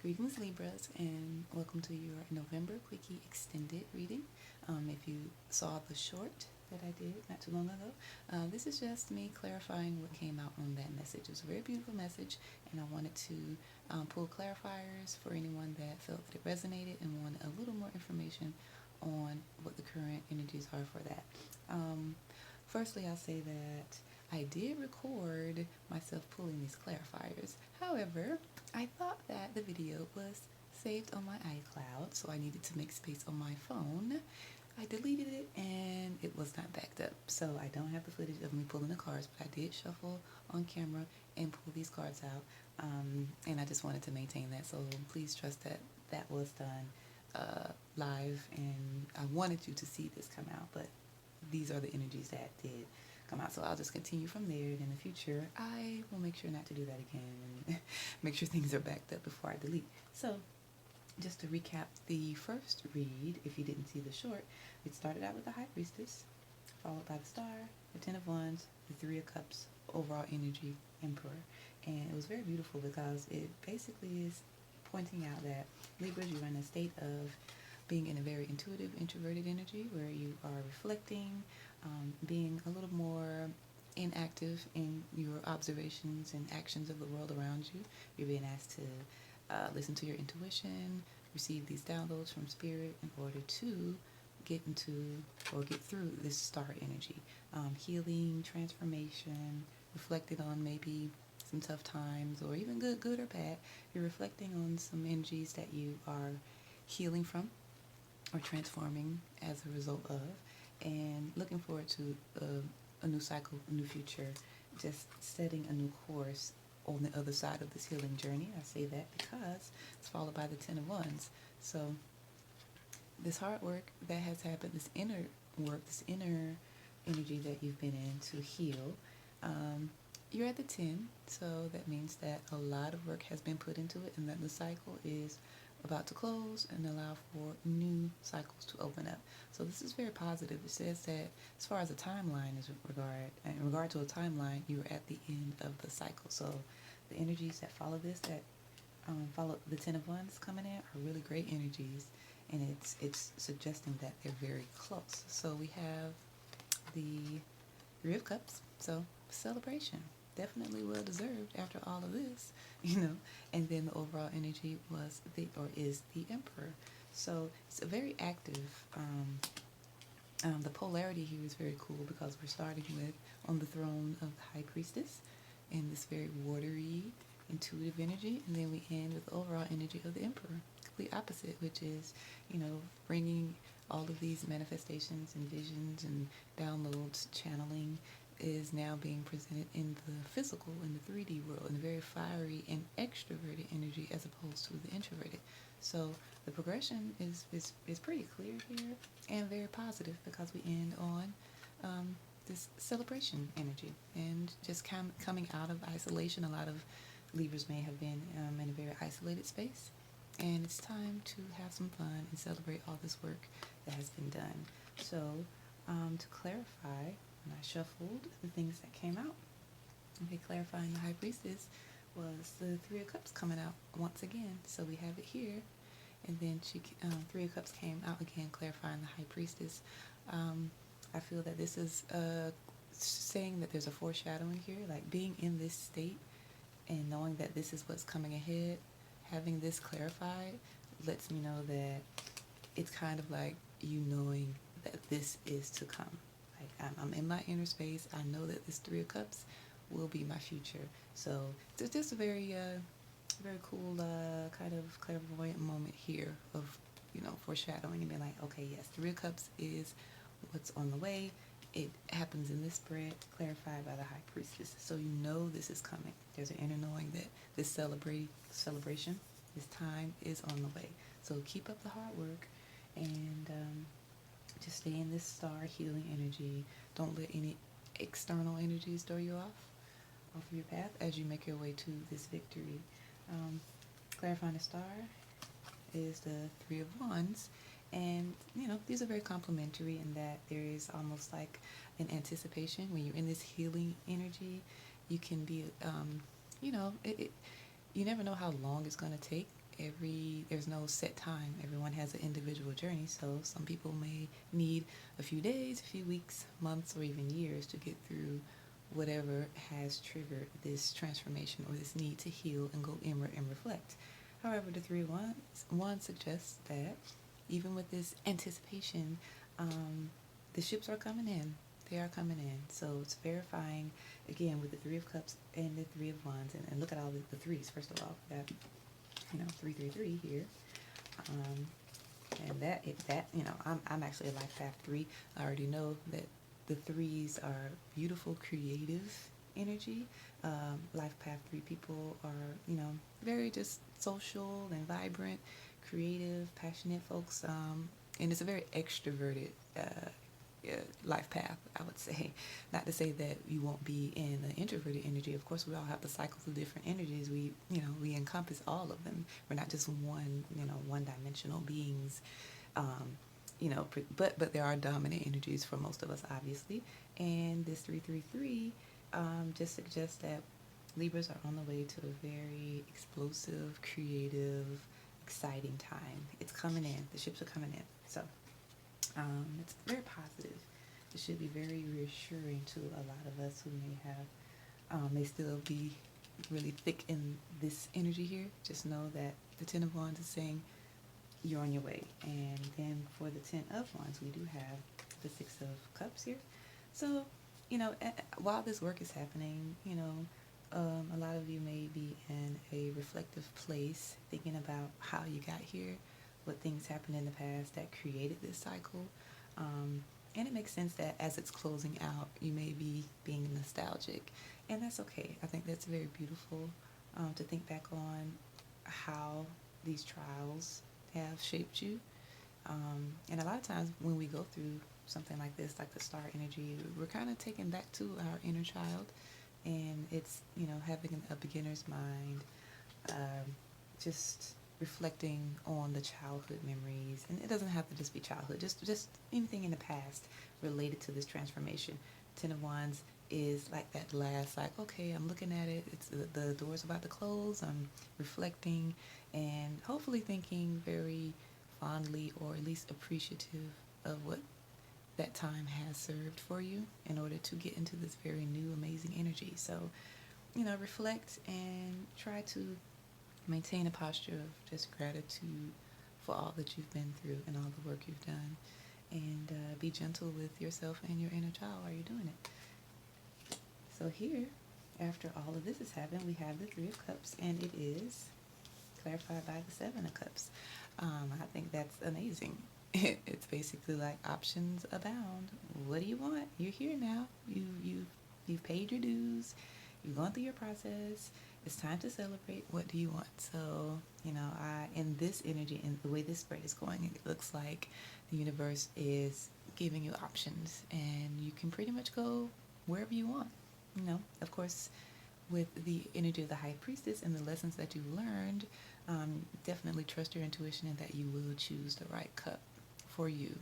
Greetings, Libras, and welcome to your November Quickie Extended reading. If you saw the short that I did not too long ago, this is just me clarifying what came out on that message. It was a very beautiful message, and I wanted to pull clarifiers for anyone that felt that it resonated and wanted a little more information on what the current energies are for that. Firstly, I'll say that I did record myself pulling these clarifiers. However, I thought that the video was saved on my iCloud, so I needed to make space on my phone. I deleted it and it was not backed up. So I don't have the footage of me pulling the cards, but I did shuffle on camera and pull these cards out. And I just wanted to maintain that. So please trust that that was done live, and I wanted you to see this come out, but these are the energies that did come out. So I'll just continue from there, and in the future I will make sure not to do that again and make sure things are backed up before I delete. So just to recap the first read, if you didn't see the short, it started out with the High Priestess, followed by the Star, the Ten of Wands, the Three of Cups, overall energy, Emperor. And it was very beautiful because it basically is pointing out that Libras, you're in a state of being in a very intuitive, introverted energy where you are reflecting, being a little more inactive in your observations and actions of the world around you. You're being asked to listen to your intuition, receive these downloads from spirit in order to get into or get through this star energy. Healing, transformation, reflected on maybe some tough times or even good or bad. You're reflecting on some energies that you are healing from or transforming as a result of, and looking forward to a new cycle, a new future, just setting a new course on the other side of this healing journey. I say that because it's followed by the Ten of Wands. So this hard work that has happened, this inner work, this inner energy that you've been in to heal, you're at the 10, so that means that a lot of work has been put into it and that the cycle is about to close and allow for new cycles to open up. So this is very positive. It says that as far as a timeline is in regard to a timeline, you're at the end of the cycle. So the energies that follow this, that follow the Ten of Wands coming in, are really great energies, and it's suggesting that they're very close. So we have the Three of Cups, so celebration. Definitely well deserved after all of this, And then the overall energy is the Emperor. So it's a very active. The polarity here is very cool because we're starting with on the throne of the High Priestess in this very watery, intuitive energy, and then we end with the overall energy of the Emperor, complete opposite, which is, bringing all of these manifestations and visions and downloads, channeling is now being presented in the physical, in the 3D world, in a very fiery and extroverted energy as opposed to the introverted. So the progression is pretty clear here and very positive because we end on this celebration energy and just coming out of isolation. A lot of Libras may have been in a very isolated space, and it's time to have some fun and celebrate all this work that has been done. So to clarify, when I shuffled the things that came out, okay, clarifying the High Priestess was the Three of Cups coming out once again. So we have it here, and then Three of Cups came out again, clarifying the High Priestess. I feel that this is saying that there's a foreshadowing here, like being in this state and knowing that this is what's coming ahead. Having this clarified lets me know that it's kind of like you knowing that this is to come. Like I'm in my inner space. I know that this Three of Cups will be my future. So it's just a very, very cool kind of clairvoyant moment here of, foreshadowing and being like, okay, yes, Three of Cups is what's on the way. It happens in this spread, clarified by the High Priestess. So you know this is coming. There's an inner knowing that this celebration, this time is on the way. So keep up the hard work and just stay in this star healing energy. Don't let any external energies throw you off of your path as you make your way to this victory. Clarifying the star is the Three of Wands, and these are very complementary in that there is almost like an anticipation when you're in this healing energy. You can be you never know how long it's going to take there's no set time. Everyone has an individual journey, so some people may need a few days, a few weeks, months, or even years to get through whatever has triggered this transformation or this need to heal and go inward and reflect. However, the three one suggests that even with this anticipation, the ships are coming in. They are coming in. So it's verifying again with the Three of Cups and the Three of Wands, and look at all the threes. First of all, that 333 here, and that I'm actually a life path 3. I already know that the threes are beautiful, creative energy. Life path 3 people are very just social and vibrant, creative, passionate folks, and it's a very extroverted life path, I would say. Not to say that you won't be in the introverted energy. Of course, we all have the cycles of different energies. We encompass all of them. We're not just one-dimensional beings. But there are dominant energies for most of us, obviously. And this 333 just suggests that Libras are on the way to a very explosive, creative, exciting time. It's coming in. The ships are coming in. So it's very positive. It should be very reassuring to a lot of us who may still be really thick in this energy here. Just know that the Ten of Wands is saying you're on your way. And then for the Ten of Wands, we do have the Six of Cups here. So, while this work is happening, a lot of you may be in a reflective place, thinking about how you got here, what things happened in the past that created this cycle. And it makes sense that as it's closing out, you may be being nostalgic. And that's okay. I think that's very beautiful to think back on how these trials have shaped you. And a lot of times when we go through something like this, like the star energy, we're kind of taken back to our inner child. And it's, having a beginner's mind, just reflecting on the childhood memories. And it doesn't have to just be childhood, just anything in the past related to this transformation. Ten of Wands is like that last, okay, I'm looking at it. It's the door's about to close. I'm reflecting and hopefully thinking very fondly or at least appreciative of what that time has served for you in order to get into this very new, amazing energy. So, reflect and try to maintain a posture of just gratitude for all that you've been through and all the work you've done. And be gentle with yourself and your inner child while you're doing it. So here, after all of this has happened, we have the Three of Cups, and it is clarified by the Seven of Cups. I think that's amazing. It's basically like options abound. What do you want? You're here now. You've paid your dues. You've gone through your process. It's time to celebrate. What do you want? So, in this energy and the way this spread is going, it looks like the universe is giving you options, and you can pretty much go wherever you want. Of course, with the energy of the High Priestess and the lessons that you've learned, definitely trust your intuition and that you will choose the right cup for you.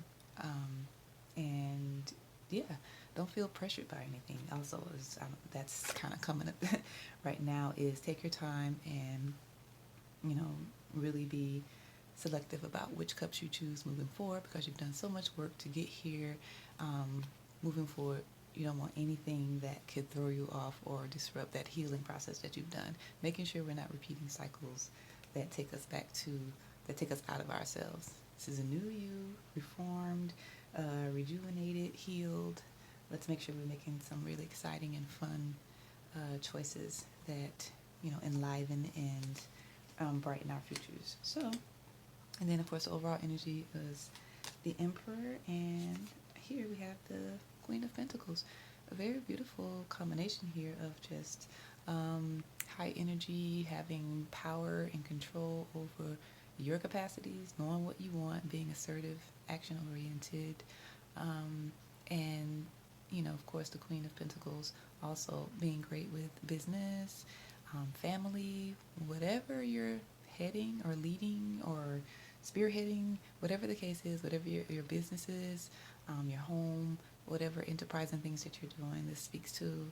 And yeah, don't feel pressured by anything. Also, that's kind of coming up right now, is take your time and really be selective about which cups you choose moving forward, because you've done so much work to get here. Moving forward, you don't want anything that could throw you off or disrupt that healing process that you've done. Making sure we're not repeating cycles that take us out of ourselves. This is a new you, reformed, rejuvenated, healed. Let's make sure we're making some really exciting and fun choices that enliven and brighten our futures. So, and then of course the overall energy is the Emperor, and here we have the Queen of Pentacles. A very beautiful combination here of just high energy, having power and control over your capacities, knowing what you want, being assertive, action oriented, and of course the Queen of Pentacles also being great with business, family, whatever you're heading or leading or spearheading, whatever the case is, whatever your business is, your home, whatever enterprise and things that you're doing. This speaks to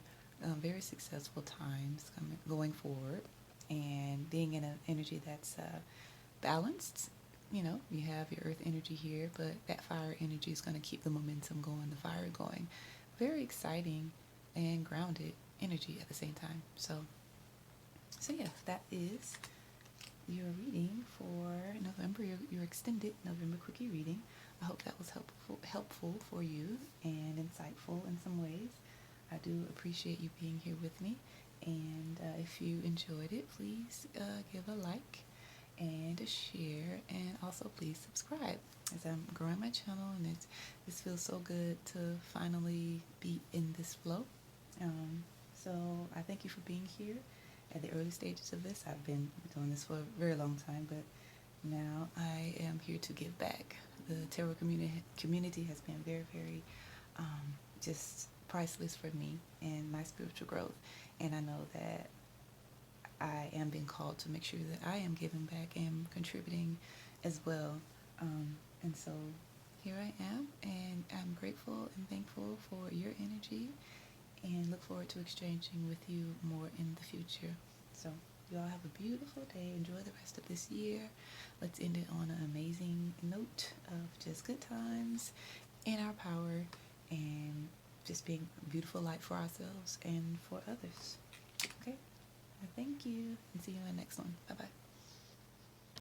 very successful times going forward, and being in an energy that's balanced. You know, you have your earth energy here, but that fire energy is going to keep the momentum going, the fire going. Very exciting and grounded energy at the same time. So yeah, that is your reading for November, your extended November quickie reading. I hope that was helpful for you and insightful in some ways. I do appreciate you being here with me. And if you enjoyed it, please give a like and a share, and also please subscribe as I'm growing my channel, and this feels so good to finally be in this flow. So I thank you for being here at the early stages of this. I've been doing this for a very long time, but now I am here to give back. The tarot community has been very, very just priceless for me and my spiritual growth. And I know that I am being called to make sure that I am giving back and contributing as well. And so here I am, and I'm grateful and thankful for your energy, and look forward to exchanging with you more in the future. So you all have a beautiful day. Enjoy the rest of this year. Let's end it on an amazing note of just good times in our power, and just being a beautiful light for ourselves and for others. Okay? Thank you, and see you in the next one. Bye-bye.